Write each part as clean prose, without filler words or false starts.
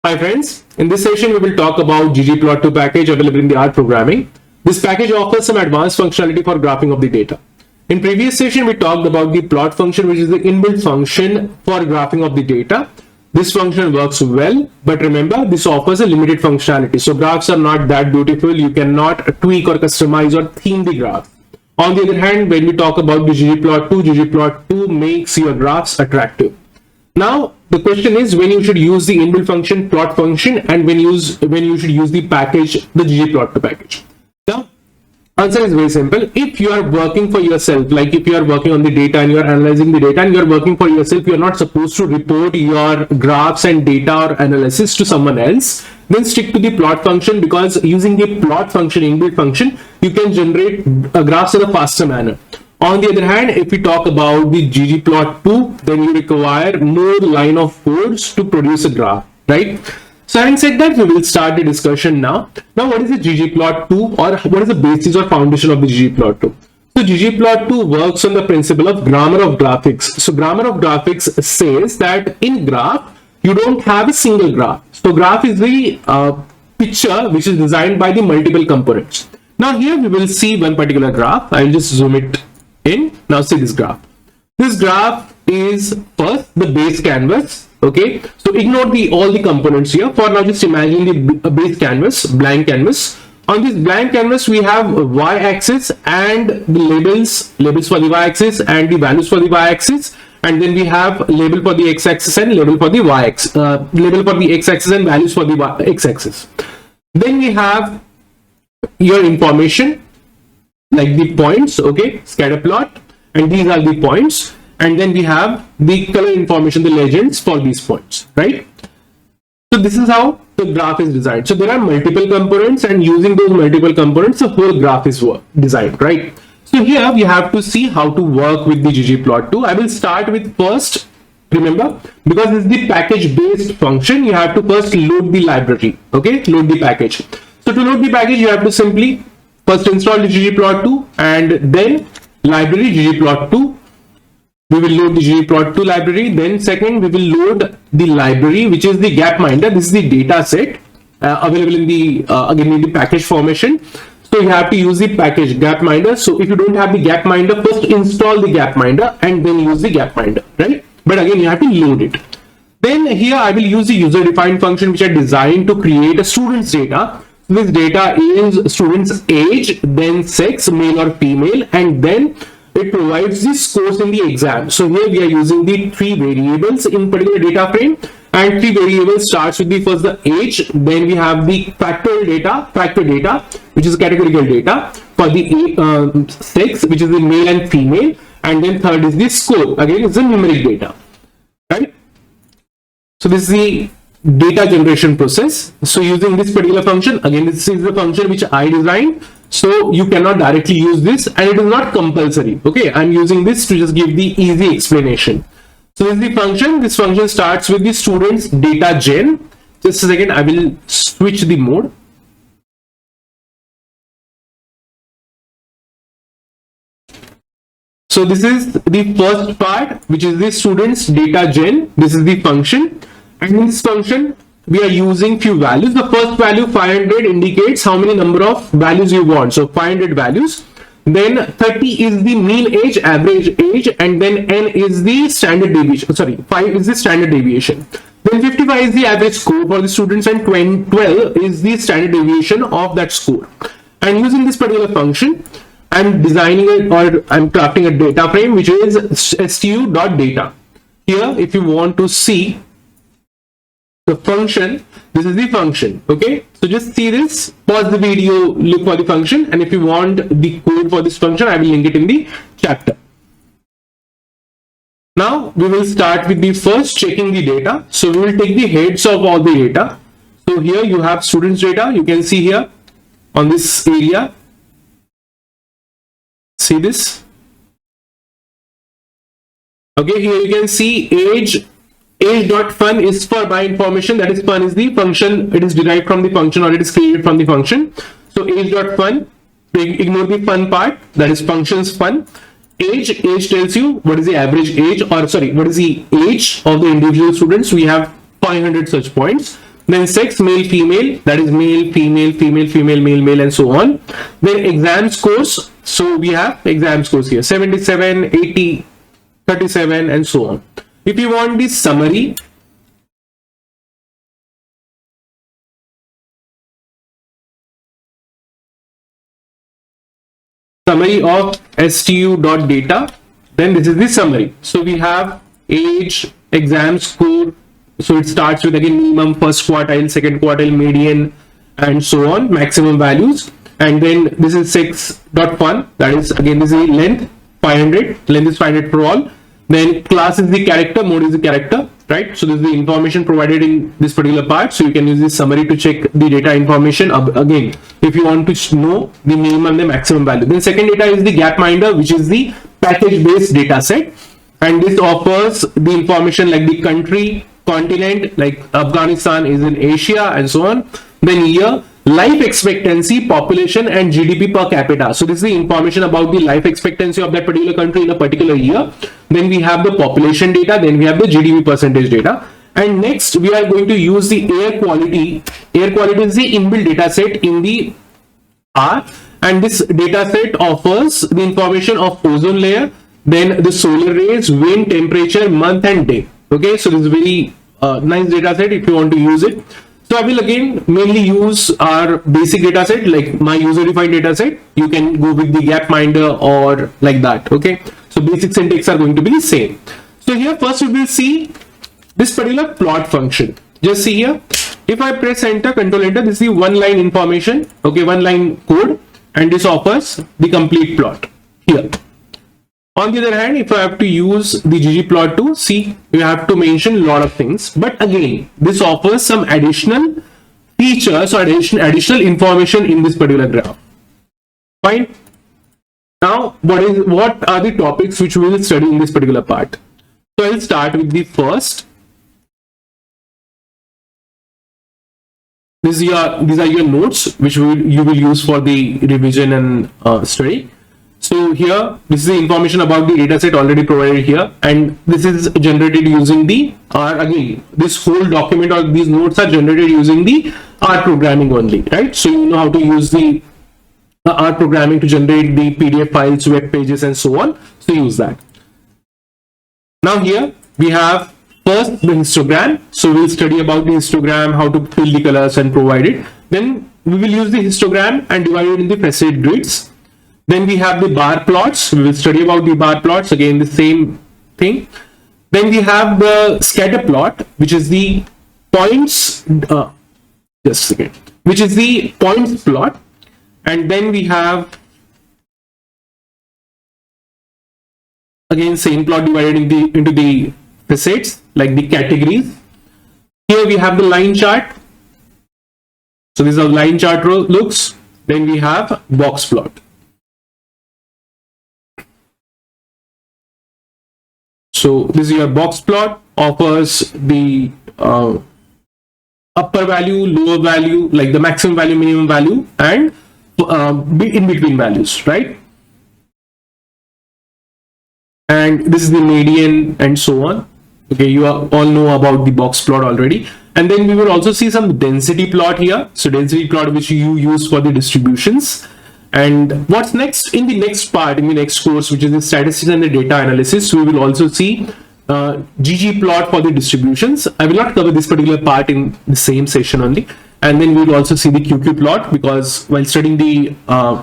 Hi friends, in this session we will talk about ggplot2 package available in the R programming. This package offers some advanced functionality for graphing of the data. In previous session we talked about the plot function, which is the inbuilt function for graphing of the data. This function works well, but remember this offers a limited functionality. So graphs are not that beautiful. You cannot tweak or customize or theme the graph. On the other hand, when we talk about the ggplot2 makes your graphs attractive. Now the question is when you should use the inbuilt function plot function and when you should use the package, the ggplot2 package. Now answer is very simple. If you are working for yourself, like if you are working on the data and you are analyzing the data and you are working for yourself, you are not supposed to report your graphs and data or analysis to someone else, then stick to the plot function, because using the plot function, inbuilt function, you can generate graphs in a faster manner. On the other hand, if we talk about the ggplot2, then you require more line of codes to produce a graph, right? So having said that, we will start the discussion now. Now, what is the ggplot2, or what is the basis or foundation of the ggplot2? So ggplot2 works on the principle of grammar of graphics. So grammar of graphics says that in graph, you don't have a single graph. So graph is the picture which is designed by the multiple components. Now here we will see one particular graph. I'll just zoom it in. Now see this graph. This graph is first the base canvas. Okay, so ignore all the components here. For now, just imagine the base canvas, blank canvas. On this blank canvas, we have y-axis and the labels for the y-axis and the values for the y-axis, and then we have label for the x-axis and label for the y-axis, label for the x-axis and values for the x-axis. Then we have your information like the points, okay, scatter plot, and these are the points. And then we have the color information, the legends for these points, right? So this is how the graph is designed. So there are multiple components, and using those multiple components, the whole graph is designed, right? So here we have to see how to work with the ggplot2. I will start with first, remember, because it's the package based function, you have to first load the library, okay, load the package. So to load the package, you have to simply first install the ggplot2 and then library ggplot2. We will load the ggplot2 library. Then second, we will load the library, which is the Gapminder. This is the data set available in the again in the package formation. So you have to use the package Gapminder. So if you don't have the Gapminder, first install the Gapminder and then use the Gapminder, right? But again, you have to load it. Then here I will use the user-defined function, which are designed to create a student's data. This data is student's age, then sex, male or female, and then it provides the scores in the exam. So here we are using the three variables in particular data frame, and three variables starts with the first the age, then we have the factor data, which is categorical data for the sex, which is the male and female, and then third is the score, again it's the numeric data, right? So this is the data generation process. So using this particular function, again this is the function which I designed, so you cannot directly use this, and it is not compulsory. Okay, I'm using this to just give the easy explanation. So this is the function. This function starts with the student's data gen. Just a second, I will switch the mode. So this is the first part, which is the student's data gen. This is the function, and in this function we are using few values. The first value 500 indicates how many number of values you want. So 500 values. Then 30 is the mean age, average age, and then n is the standard deviation. Sorry, 5 is the standard deviation. Then 55 is the average score for the students, and 12 is the standard deviation of that score. And using this particular function, I'm designing it, or I'm crafting a data frame which is stu.data. Here, if you want to see the function, this is the function. Okay, so just see this, pause the video, look for the function, and if you want the code for this function, I will link it in the chapter. Now we will start with the first checking the data. So we will take the heads of all the data. So here you have students data, you can see here on this area, see this. Okay, here you can see age.fun is for my information, that is fun is the function, it is derived from the function, or it is created from the function. So age.fun, ignore the fun part, that is functions fun. Age tells you what is the average age, or sorry, what is the age of the individual students. We have 500 such points. Then sex, male, female, that is male, female, female, female, male, male, and so on. Then exam scores. So we have exam scores here, 77, 80, 37, and so on. If you want the summary, of stu.data, then this is the summary. So we have age, exam score. So it starts with again minimum, first quartile, second quartile, median, and so on, maximum values. And then this is sex.fun, that is again this is length 500, length is 500 for all. Then class is the character, mode is the character, right? So this is the information provided in this particular part. So you can use this summary to check the data information again if you want to know the minimum and the maximum value. Then second data is the Gapminder, which is the package based data set, and this offers the information like the country, continent, like Afghanistan is in Asia, and so on. Then year, life expectancy, population, and GDP per capita. So this is the information about the life expectancy of that particular country in a particular year. Then we have the population data, then we have the GDP percentage data. And next we are going to use the air quality. Air quality is the inbuilt data set in the R, and this data set offers the information of ozone layer, then the solar rays, wind, temperature, month, and day. Okay, so this is very nice data set if you want to use it. So I will again mainly use our basic data set, like my user defined data set. You can go with the Gapminder or like that. Okay, so basic syntax are going to be the same. So here first we will see this particular plot function. Just see here, if I press enter, control enter, this is the one line information. Okay, one line code, and this offers the complete plot here. On the other hand, if I have to use the ggplot2, see, you have to mention a lot of things. But again, this offers some additional features or additional information in this particular graph. Fine. Now, what are the topics which we will study in this particular part? So I'll start with the first. These are your notes which you will use for the revision and study. So here, this is the information about the dataset already provided here, and this is generated using the R. Again, this whole document or these notes are generated using the R programming only, right? So you know how to use the R programming to generate the PDF files, web pages, and so on. So use that. Now here we have first the histogram. So we'll study about the histogram, how to fill the colors and provide it. Then we will use the histogram and divide it in the facet grids. Then we have the bar plots. We will study about the bar plots, again the same thing. Then we have the scatter plot, which is the points, just a second, which is the points plot. And then we have again same plot divided into the facets, like the categories. Here we have the line chart. So this is how line chart looks. Then we have box plot. So this is your box plot, offers the upper value, lower value, like the maximum value, minimum value, and in between values, right? And this is the median and so on. Okay, you all know about the box plot already. And then we will also see some density plot here. So density plot which you use for the distributions. And what's next in the next part, in the next course, which is the statistics and the data analysis, we will also see ggplot for the distributions. I will not cover this particular part in the same session only. And then we will also see the QQ plot, because while studying the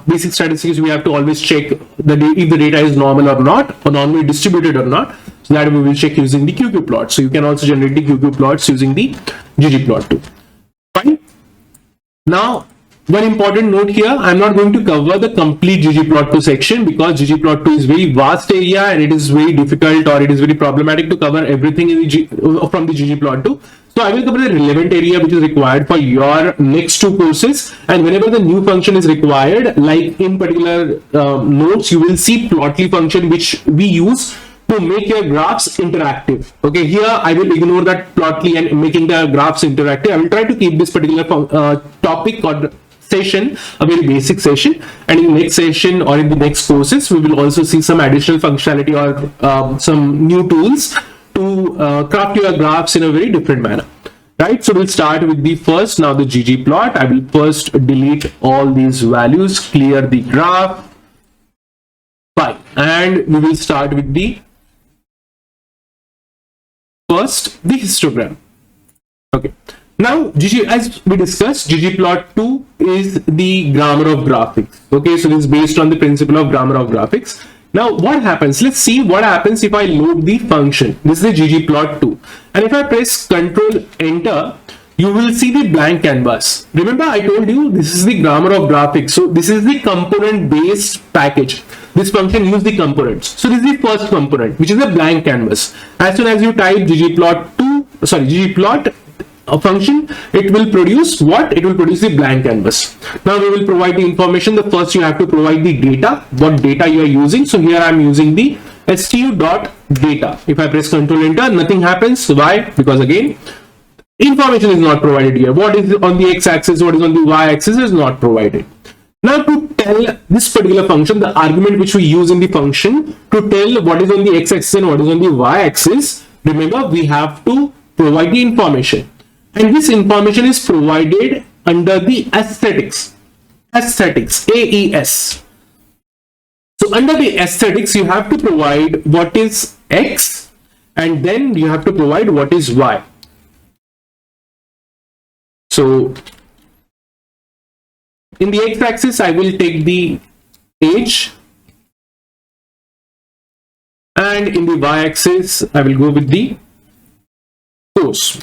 basic statistics, we have to always check if the data is normal or not, or normally distributed or not. So that we will check using the QQ plot. So you can also generate the QQ plots using the ggplot2. Fine. Now, one important note here, I'm not going to cover the complete ggplot2 section, because ggplot2 is very vast area and it is very difficult, or it is very problematic to cover everything in from the ggplot2. So I will cover the relevant area which is required for your next two courses, and whenever the new function is required, like in particular notes, you will see plotly function which we use to make your graphs interactive. Okay, here I will ignore that plotly and making the graphs interactive. I will try to keep this particular topic or session a very basic session, and in the next session or in the next courses we will also see some additional functionality or some new tools to craft your graphs in a very different manner, right? So we'll start with the first, now the ggplot. I will first delete all these values, clear the graph. Fine. And we will start with the first, the histogram. Okay. Now, as we discussed, ggplot2 is the grammar of graphics. Okay, so this is based on the principle of grammar of graphics. Now, what happens? Let's see what happens if I load the function. This is the ggplot2. And if I press Control Enter, you will see the blank canvas. Remember, I told you this is the grammar of graphics. So this is the component-based package. This function uses the components. So this is the first component, which is a blank canvas. As soon as you type ggplot a function, it will produce what? It will produce the blank canvas. Now we will provide the information. The first you have to provide the data, what data you are using. So here I am using the stu.data. If I press Control Enter, nothing happens. Why? Because again, information is not provided here. What is on the x-axis, what is on the y-axis is not provided. Now to tell this particular function, the argument which we use in the function to tell what is on the x-axis and what is on the y-axis, remember we have to provide the information. And this information is provided under the aesthetics, AES. So under the aesthetics, you have to provide what is X, and then you have to provide what is Y. So in the X-axis, I will take the age, and in the Y-axis, I will go with the source.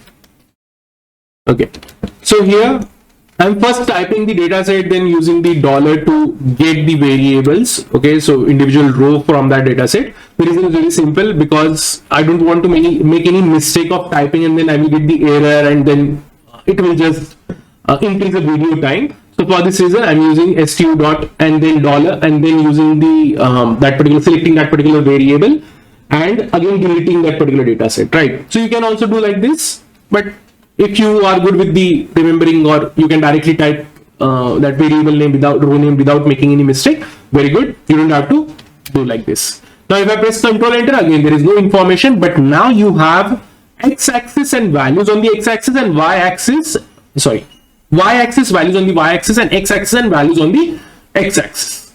Okay, so here I'm first typing the data set, then using the dollar to get the variables. Okay, so individual row from that data set. The reason is very simple, because I don't want to make any mistake of typing and then I will get the error and then it will just increase the video time. So for this reason, I'm using stu dot and then dollar and then using the selecting that particular variable and again deleting that particular data set, right? So you can also do like this, but if you are good with the remembering, or you can directly type that variable name without row name without making any mistake, very good. You don't have to do like this. Now if I press Control Enter, again there is no information, but now you have x-axis and values on the x-axis and y-axis, y-axis values on the y-axis and x-axis and values on the x-axis.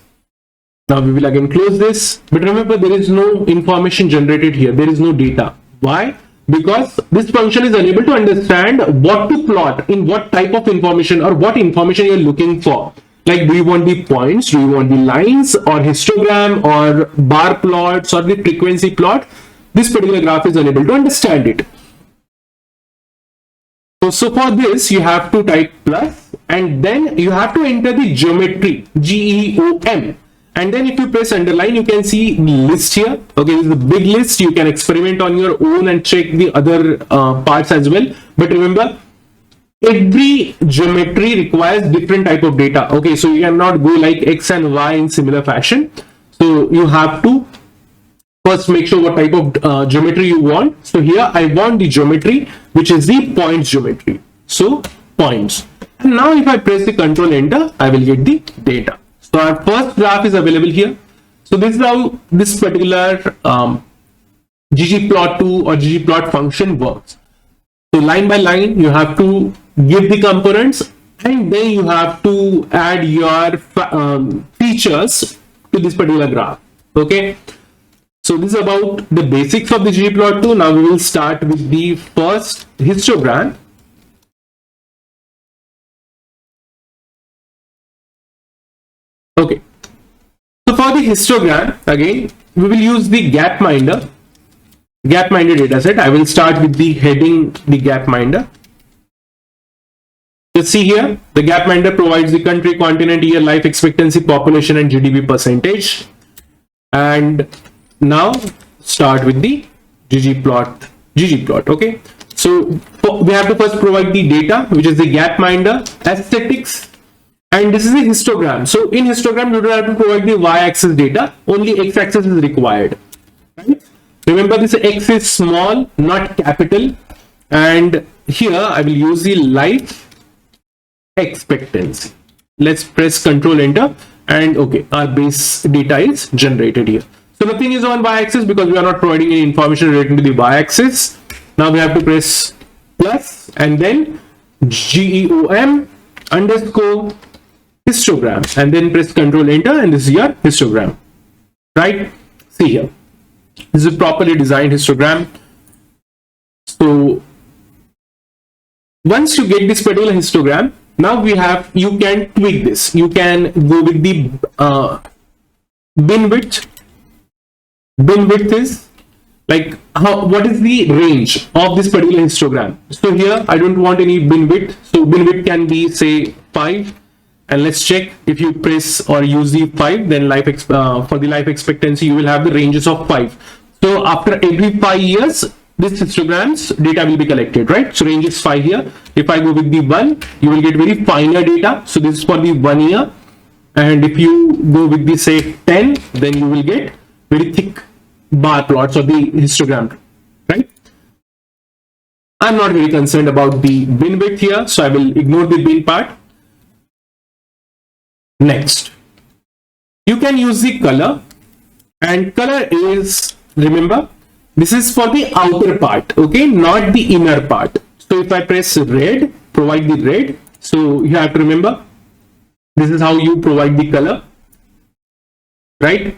Now we will again close this, but remember there is no information generated here. There is no data. Why? Because this function is unable to understand what to plot, in what type of information or what information you're looking for. Like, do you want the points, do you want the lines, or histogram, or bar plots, or the frequency plot? This particular graph is unable to understand it. So for this, you have to type plus, and then you have to enter the geometry, GEOM. And then if you press underline, you can see list here. Okay, this is a big list. You can experiment on your own and check the other parts as well. But remember, every geometry requires different type of data. Okay, so you cannot go like X and Y in similar fashion. So you have to first make sure what type of geometry you want. So here I want the geometry, which is the points geometry. So points. And now if I press the Control Enter, I will get the data. So our first graph is available here. So this is how this particular ggplot2 or ggplot function works. So line by line, you have to give the components, and then you have to add your features to this particular graph. Okay. So this is about the basics of the ggplot2. Now we will start with the first histogram. Okay, so for the histogram, again, we will use the Gapminder dataset. I will start with the heading, the Gapminder. Let's see here, the Gapminder provides the country, continent, year, life expectancy, population, and GDP percentage. And now start with the ggplot. Okay, so we have to first provide the data, which is the Gapminder, aesthetics. And this is a histogram. So in histogram, you don't have to provide the y-axis data. Only x-axis is required. Right? Remember, this x is small, not capital. And here I will use the life expectancy. Let's press Control Enter, and okay, our base data is generated here. So nothing is on y-axis because we are not providing any information relating to the y-axis. Now we have to press plus and then GEOM underscore histogram, and then press Control Enter, and this is your histogram, right? See here, this is a properly designed histogram. So once you get this particular histogram, now you can tweak this. You can go with the bin width. Bin width is like what is the range of this particular histogram. So here I don't want any bin width, so bin width can be say 5, and let's check. If you press or use the 5, then for the life expectancy you will have the ranges of 5. So after every 5 years this histogram's data will be collected, right? So range is 5 here. If I go with the 1, you will get very finer data. So this is for the 1 year, and if you go with the say 10, then you will get very thick bar plots of the histogram, right? I'm not very concerned about the bin width here, so I will ignore the bin part. Next, you can use the color, and color is, remember, this is for the outer part, okay, not the inner part. So if I press red, provide the red. So you have to remember, this is how you provide the color, right?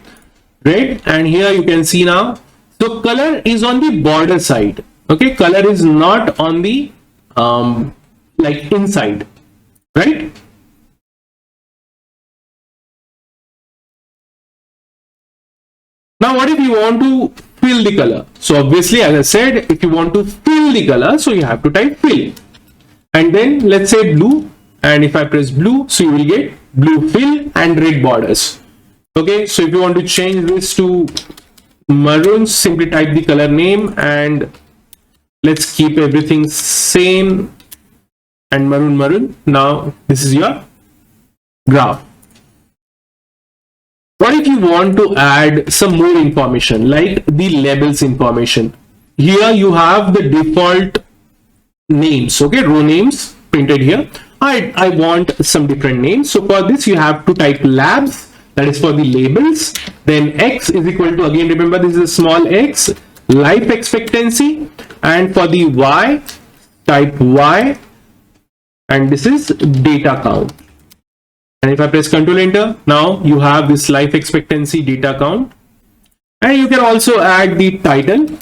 Red, and here you can see now. So color is on the border side, okay? Color is not on the like inside, right? Now what if you want to fill the color? So obviously, as I said, if you want to fill the color, so you have to type fill, and then let's say blue, and if I press blue, so you will get blue fill and red borders. Okay, so if you want to change this to maroon, simply type the color name, and let's keep everything same, and maroon. Now this is your graph. What if you want to add some more information, like the labels information? Here you have the default names, okay, row names printed here. I want some different names. So for this you have to type labs, that is for the labels. Then X is equal to, again remember this is a small x, life expectancy, and for the Y type Y, and this is data count. And if I press Control Enter, now you have this life expectancy data count. And you can also add the title,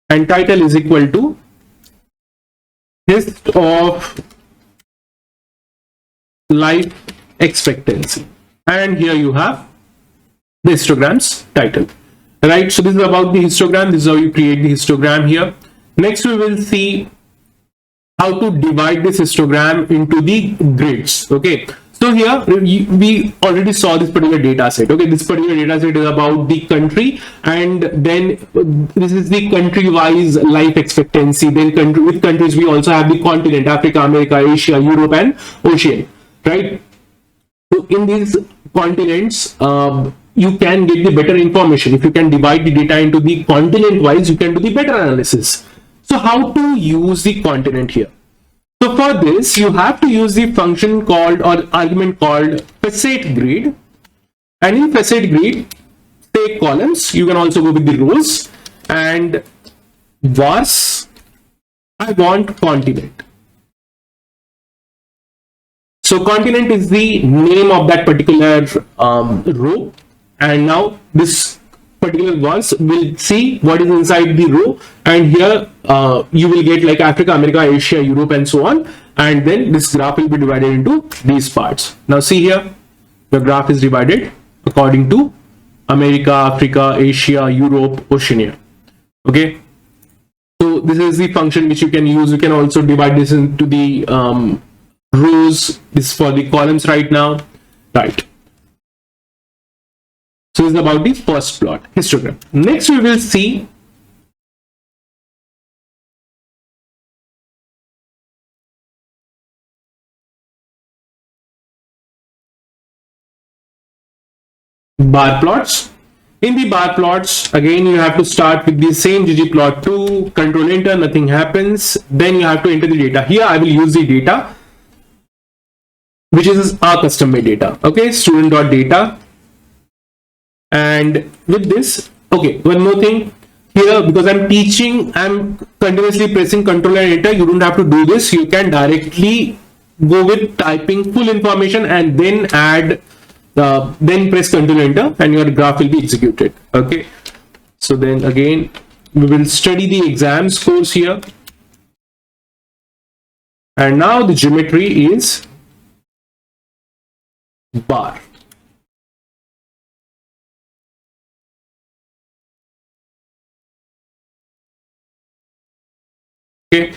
and title is equal to list of life expectancy, and here you have the histogram's title, right? So this is about the histogram. This is how you create the histogram here. Next we will see how to divide this histogram into the grids. Okay, so here we already saw this particular data set. Okay, this particular data set is about the country, and then this is the country wise life expectancy. Then with countries we also have the continent: Africa, America, Asia, Europe, and Oceania, right? So in these continents you can get the better information. If you can divide the data into the continent wise, you can do the better analysis. So how to use the continent here? So for this you have to use the function called, or argument called, facet grid. And in facet grid, take columns, you can also go with the rows, and vars, I want continent. So continent is the name of that particular row, and now this particular vars will see what is inside the row, and here you will get like Africa, America, Asia, Europe, and so on, and then this graph will be divided into these parts. Now see here, the graph is divided according to America, Africa, Asia, Europe, Oceania. Okay, so this is the function which you can use. You can also divide this into the rows. This is for the columns right now, right? So this is about the first plot, histogram. Next we will see bar plots. In the bar plots, again you have to start with the same ggplot2, Control Enter, nothing happens. Then you have to enter the data. Here I will use the data, which is our custom made data. Okay, student.data. And with this, okay, one more thing. here, because I'm teaching, I'm continuously pressing control and enter. You don't have to do this. You can directly go with typing full information and then add, then press control enter, and your graph will be executed. Okay. So then again, we will study the exam scores here. And now the geometry is bar. Okay.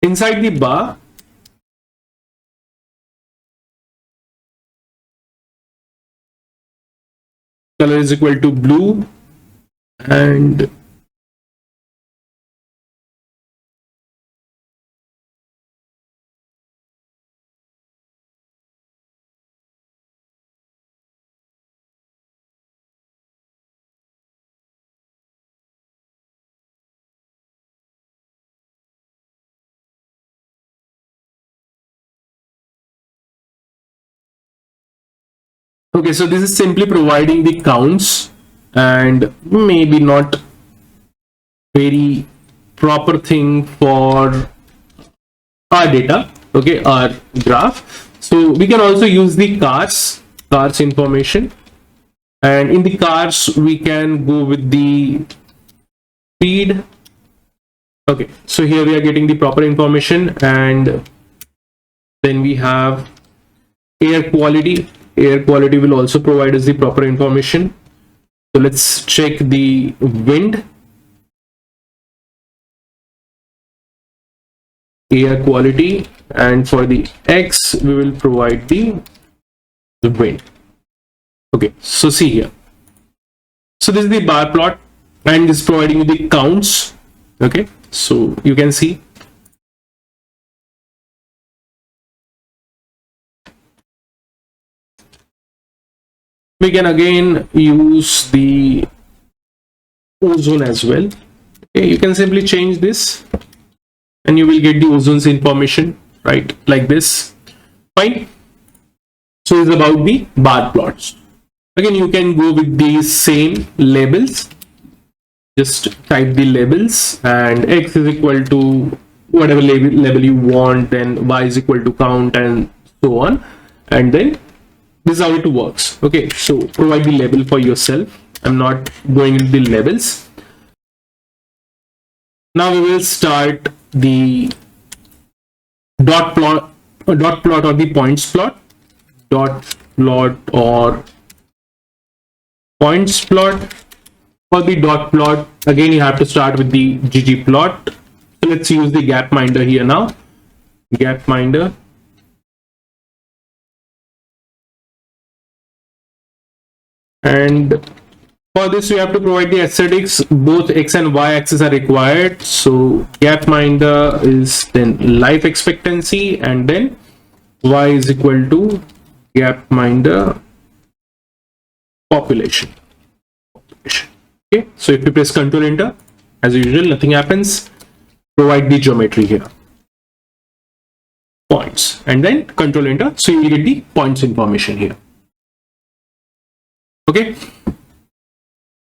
Inside the bar, color is equal to blue, and okay, so this is simply providing the counts, and maybe not very proper thing for our data, okay, our graph. So we can also use the cars information, and in the cars we can go with the speed. Okay, so here we are getting the proper information, and then we have air quality. Air quality will also provide us the proper information. So let's check the wind. Air quality, and for the X we will provide the wind. Okay, so see here. So this is the bar plot, and this is providing you the counts. Okay, so you can see. We can again use the ozone as well. Okay, you can simply change this, and you will get the ozone's information, right, like this. Fine. So it's about the bar plots. Again, you can go with these same labels. Just type the labels, and X is equal to whatever label you want, then Y is equal to count, and so on. And then this is how it works. Okay, so provide the label for yourself. I'm not going into the labels. Now we will start the dot plot or the points plot. Dot plot or points plot. For the dot plot, again you have to start with the ggplot. So let's use the Gapminder here now. Gapminder. And for this we have to provide the aesthetics. Both X and Y axis are required. So Gapminder is then life expectancy, and then Y is equal to Gapminder population. Okay, so if you press Ctrl Enter, as usual, nothing happens. Provide the geometry here. Points, and then Ctrl Enter, so you will get the points information here. Okay,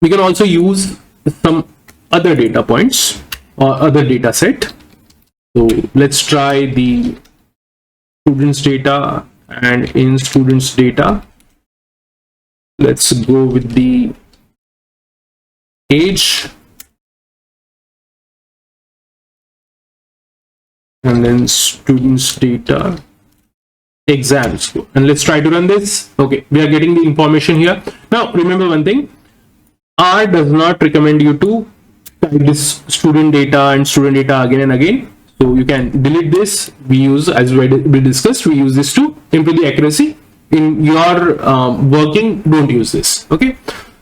we can also use some other data points or other data set. So let's try the students data, and in students data, let's go with the age, and then students data exams, and let's try to run this. Okay, we are getting the information here. Now remember one thing, R does not recommend you to type this student data and student data again and again. So you can delete this. We use, as we discussed, we use this to improve the accuracy. In your working, don't use this. Okay,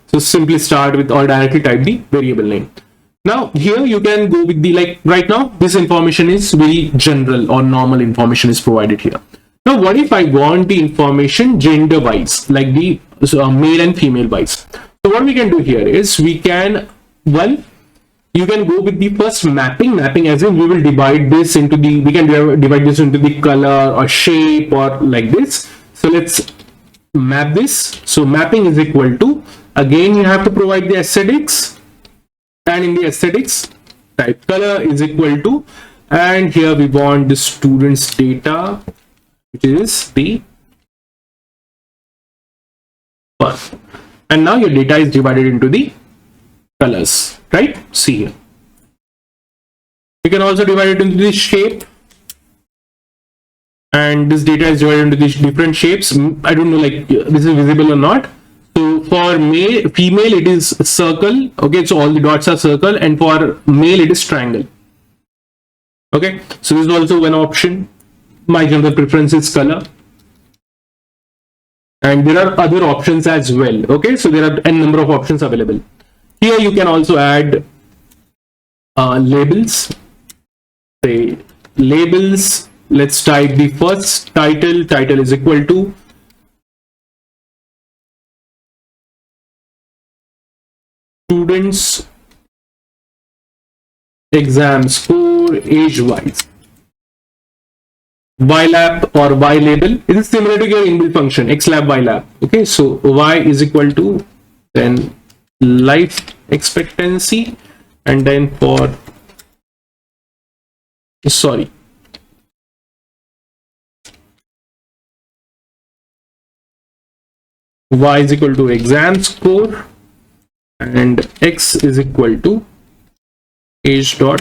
so simply start with or directly type the variable name. Now here you can go with the, like right now this information is very general or normal information is provided here. Now what if I want the information gender wise, like the male and female wise? So what we can do here is we can, well, You can go with the first mapping as in we will divide this into the, we can divide this into the color or shape or like this. So let's map this. So mapping is equal to, again you have to provide the aesthetics, and in the aesthetics type color is equal to, and here we want the students data, which is the one. And now your data is divided into the colors, right? See here. You can also divide it into the shape, and this data is divided into these different shapes. I don't know like this is visible or not. So for male, female it is circle, okay, so all the dots are circle, and for male it is triangle. Okay, so this is also one option. My general preference is color, and there are other options as well. Okay, so there are n number of options available. Here you can also add labels. Say labels, let's type the first title is equal to students exam score age wise. ylab or y label, it is similar to your inbuilt function xlab ylab. Okay, so y is equal to then life expectancy, and then for sorry y is equal to exam score, and x is equal to age of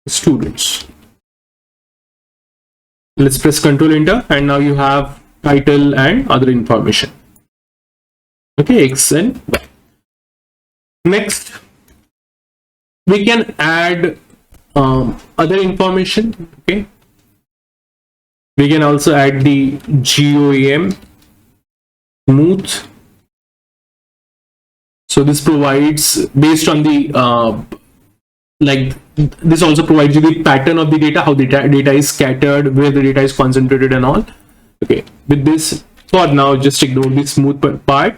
students. Let's press Ctrl Enter, and now you have title and other information. Okay, x and y. Next, we can add other information. Okay, we can also add the GOEM smooth. So this provides, based on the like this also provides you the pattern of the data, how the data is scattered, where the data is concentrated and all. Okay, with this, for now just ignore the smooth part,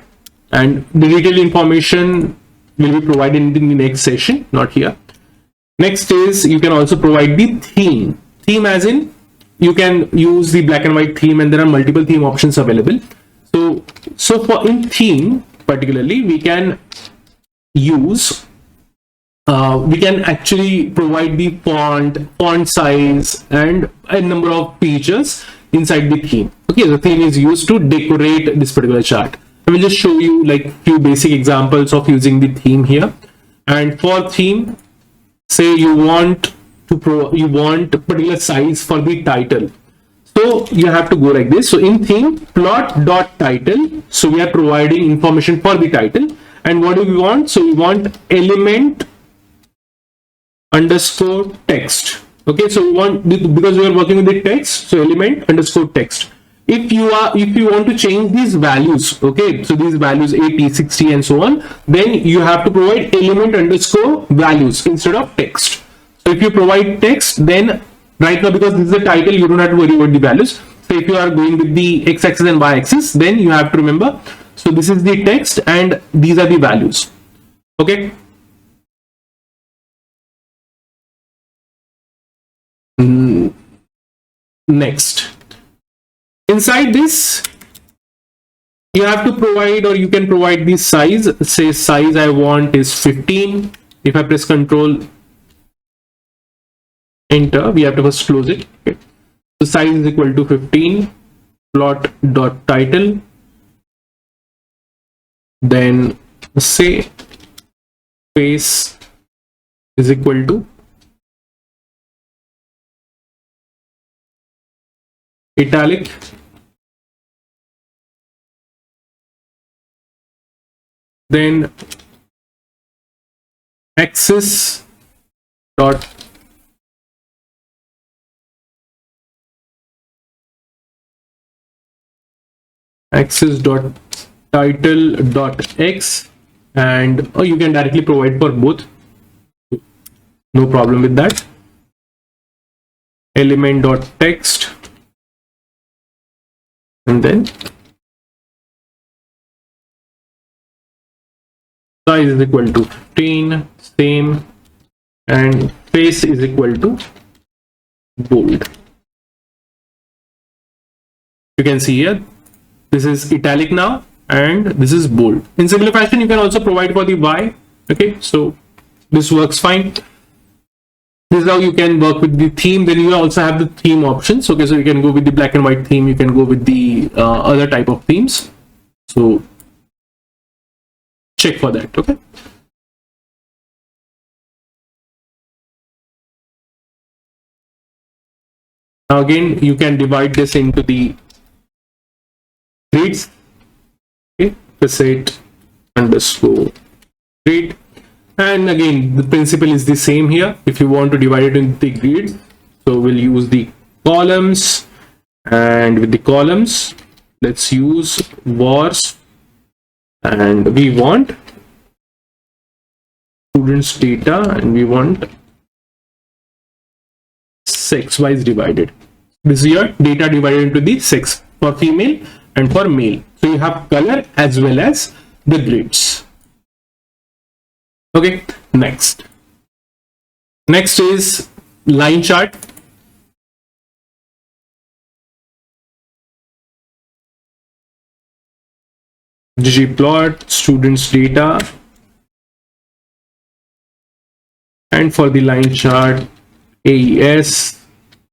and the detailed information will be provided in the next session, not here. Next is, you can also provide the theme as in you can use the black and white theme, and there are multiple theme options available. So for in theme particularly, we can use we can actually provide the font size and a number of features inside the theme. Okay, the theme is used to decorate this particular chart. I will just show you like few basic examples of using the theme here. And for theme, say you want a particular size for the title, so you have to go like this. So in theme, plot dot title, so we are providing information for the title, and what do we want? So we want element underscore text. Okay, so we want, because we are working with the text, so element underscore text. If you want to change these values, okay, so these values 80, 60 and so on, then you have to provide element underscore values instead of text. So if you provide text, then right now, because this is the title, you don't have to worry about the values. So if you are going with the x-axis and y-axis, then you have to remember, so this is the text and these are the values. Okay, next, inside this you have to provide, or you can provide the size. Say size I want is 15. If I press Ctrl Enter, we have to first close it. Okay. So size is equal to 15. Plot dot title, then say space is equal to italic, then axis dot title dot x, and you can directly provide for both, no problem with that. Element dot text, and then size is equal to 15, same, and face is equal to bold. You can see here, this is italic now, and this is bold. In similar fashion, you can also provide for the Y. Okay, so this works fine. This is how you can work with the theme. Then you also have the theme options. Okay, so you can go with the black and white theme. You can go with the other type of themes. So check for that. Okay. Now again, you can divide this into the grids. Okay, facet underscore grid. And again, the principle is the same here. If you want to divide it into the grids, so we'll use the columns, and with the columns, let's use wars, and we want students data, and we want sex wise divided. This is your data divided into the sex for female and for male. So you have color as well as the grids. Okay, next is line chart. ggplot students data, and for the line chart AES,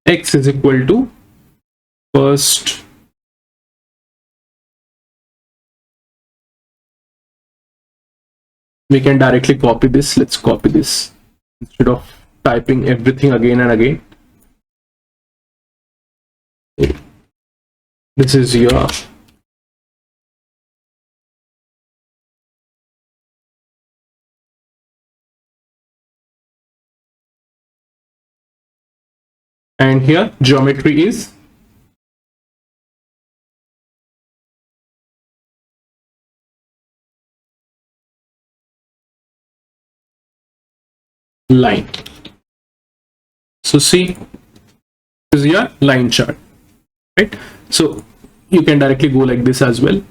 x is equal to first we can directly copy this. Let's copy this instead of typing everything again and again. This is your and here geometry is line. So see, this is your line chart, right? So you can directly go like this as well.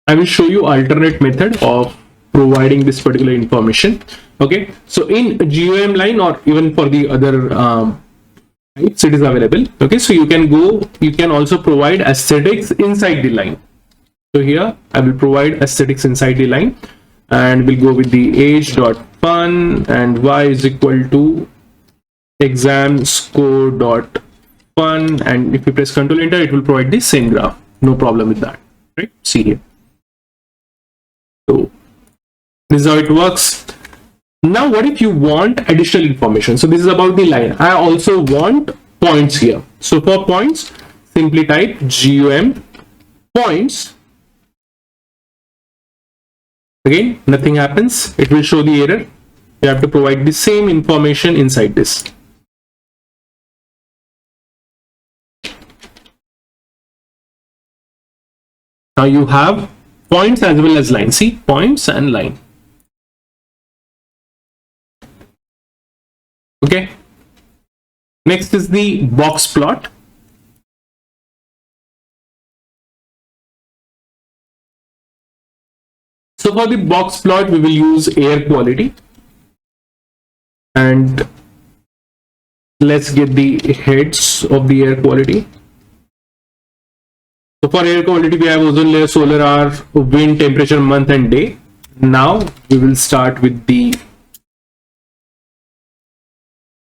I will show you alternate method of providing this particular information. Okay, so in GOM line or even for the other types, it is available. Okay, so you can also provide aesthetics inside the line. So here I will provide aesthetics inside the line, and we'll go with the age dot fun, and y is equal to exam score dot fun, and if you press Ctrl Enter, it will provide the same graph. No problem with that, right? See here. So this is how it works. Now what if you want additional information? So this is about the line. I also want points here. So for points, simply type GOM points. Again, nothing happens. It will show the error. You have to provide the same information inside this. Now you have points as well as line. See, points and line. Okay. Next is the box plot. So for the box plot, we will use air quality, and let's get the heads of the air quality. So for air quality, we have ozone layer, solar hour, wind, temperature, month and day. Now we will start with the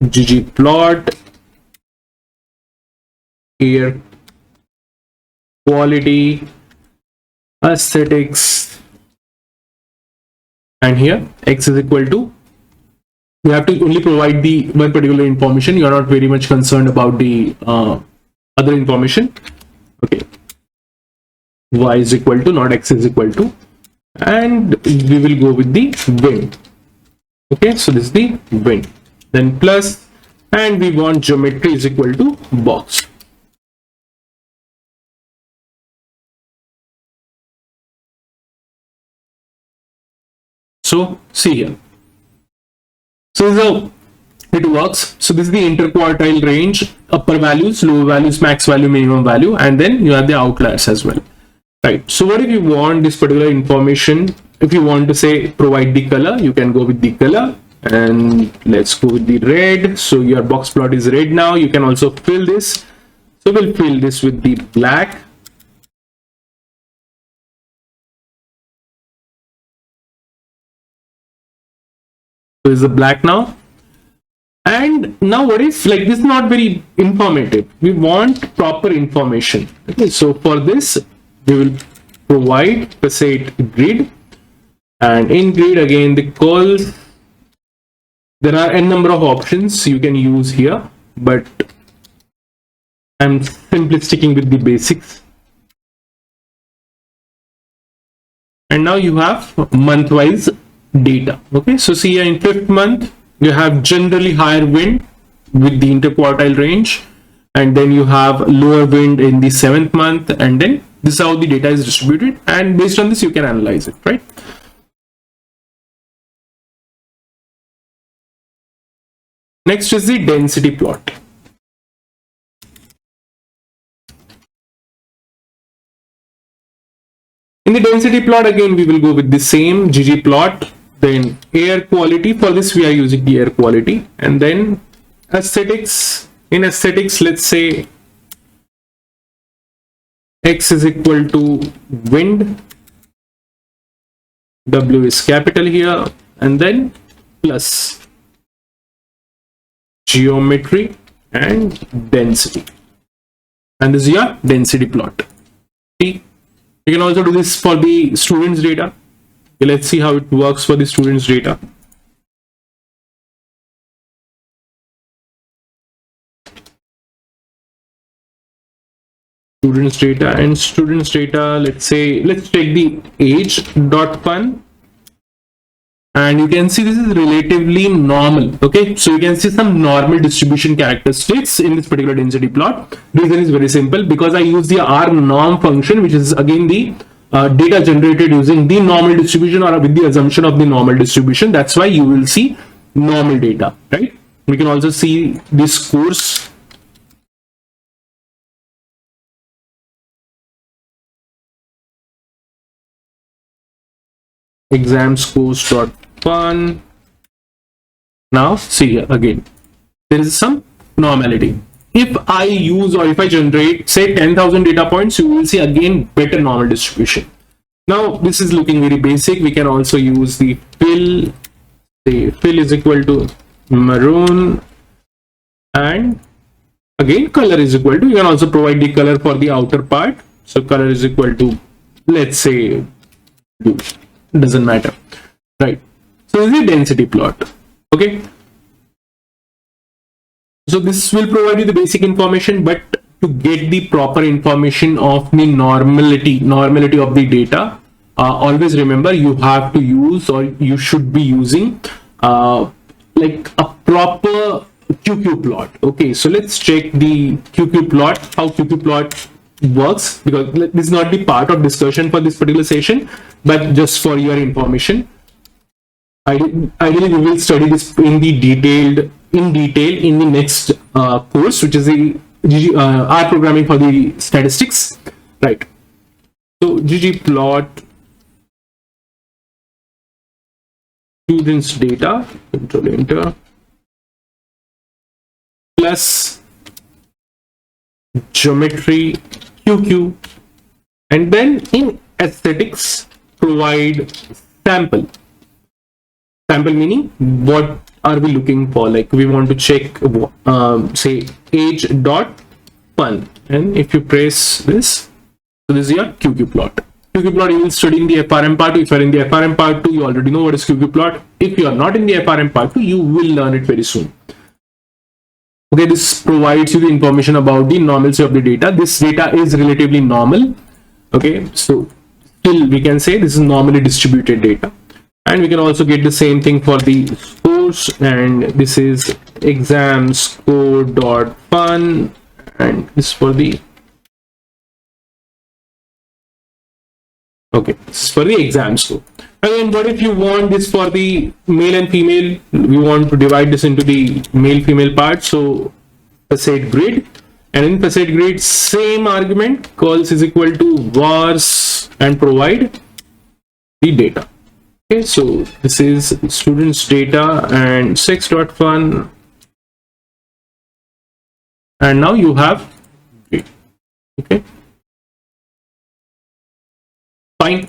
ggplot air quality aesthetics, and here x is equal to, you have to only provide the one particular information. You are not very much concerned about the other information. Okay, y is equal to, not x is equal to, and we will go with the wind. Okay, so this is the wind, then plus, and we want geometry is equal to box. So see here, So this is how it works. So this is the interquartile range, upper values, lower values, max value, minimum value, and then you have the outliers as well, right? So what if you want this particular information? If you want to say provide the color, you can go with the color, and let's go with the red. So your box plot is red now. You can also fill this. So we'll fill this with the black. So is the black now. And now what if, like, this is not very informative, we want proper information. Okay, so for this we will provide facet grid, and in grid again the call, there are n number of options you can use here, but I'm simply sticking with the basics. And now you have month-wise data. Okay, so see here in 5th month you have generally higher wind with the interquartile range, and then you have lower wind in the 7th month, and then this is how the data is distributed, and based on this you can analyze it, right? Next is the density plot. In the density plot, again we will go with the same ggplot. Then air quality, for this we are using the air quality, and then aesthetics. In aesthetics, let's say x is equal to wind, w is capital here, and then plus geometry and density, and this is your density plot. See, you can also do this for the students data. Okay, let's see how it works for the students data. Students data, and students data, let's say, let's take the age.fun, and you can see this is relatively normal. Okay, so you can see some normal distribution characteristics in this particular density plot. Reason is very simple, because I use the rnorm function, which is again the data generated using the normal distribution or with the assumption of the normal distribution. That's why you will see normal data, right? We can also see this course. Exam scores.fun. Now see here again, there is some normality. If I use, or if I generate say 10,000 data points, you will see again better normal distribution. Now this is looking very basic. We can also use the fill. Say fill is equal to maroon, and again color is equal to, you can also provide the color for the outer part. So color is equal to, let's say, blue. Doesn't matter, right? So this is the density plot. Okay, so this will provide you the basic information, but to get the proper information of the normality of the data, always remember you have to use, or you should be using like a proper QQ plot. Okay, so let's check the QQ plot, how QQ plot works, because this is not the part of discussion for this particular session, but just for your information. Ideally we will study this in detail in the next course, which is the R programming for the statistics, right? So ggplot students data, control enter, plus geometry QQ, and then in aesthetics provide sample meaning what are we looking for, like we want to check say age.fun, and if you press this, so this is your QQ plot. QQ plot you will study in the FRM part 2. If you are in the FRM part 2, you already know what is QQ plot. If you are not in the FRM part 2, you will learn it very soon. Okay, this provides you the information about the normalcy of the data. This data is relatively normal. Okay, so still we can say this is normally distributed data, and we can also get the same thing for the scores, and this is exam score.fun, and this for the Okay, this is for the exam score. Again, what if you want this for the male and female? We want to divide this into the male-female part. So facet grid, and in facet grid, same argument, calls is equal to vars and provide the data. Okay, so this is students data and sex.fun, and now you have grade. Okay, fine.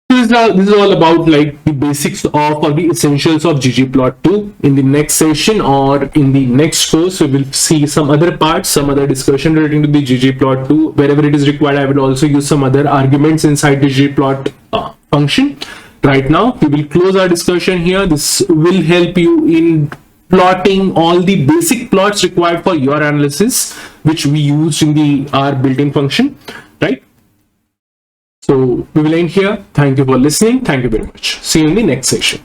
This is all about like the basics of or the essentials of ggplot2. In the next session or in the next course, we will see some other parts, some other discussion relating to the ggplot2. Wherever it is required, I will also use some other arguments inside the ggplot function. Right now, we will close our discussion here. This will help you in plotting all the basic plots required for your analysis, which we used in the our built-in function, right? So we will end here. Thank you for listening. Thank you very much. See you in the next session.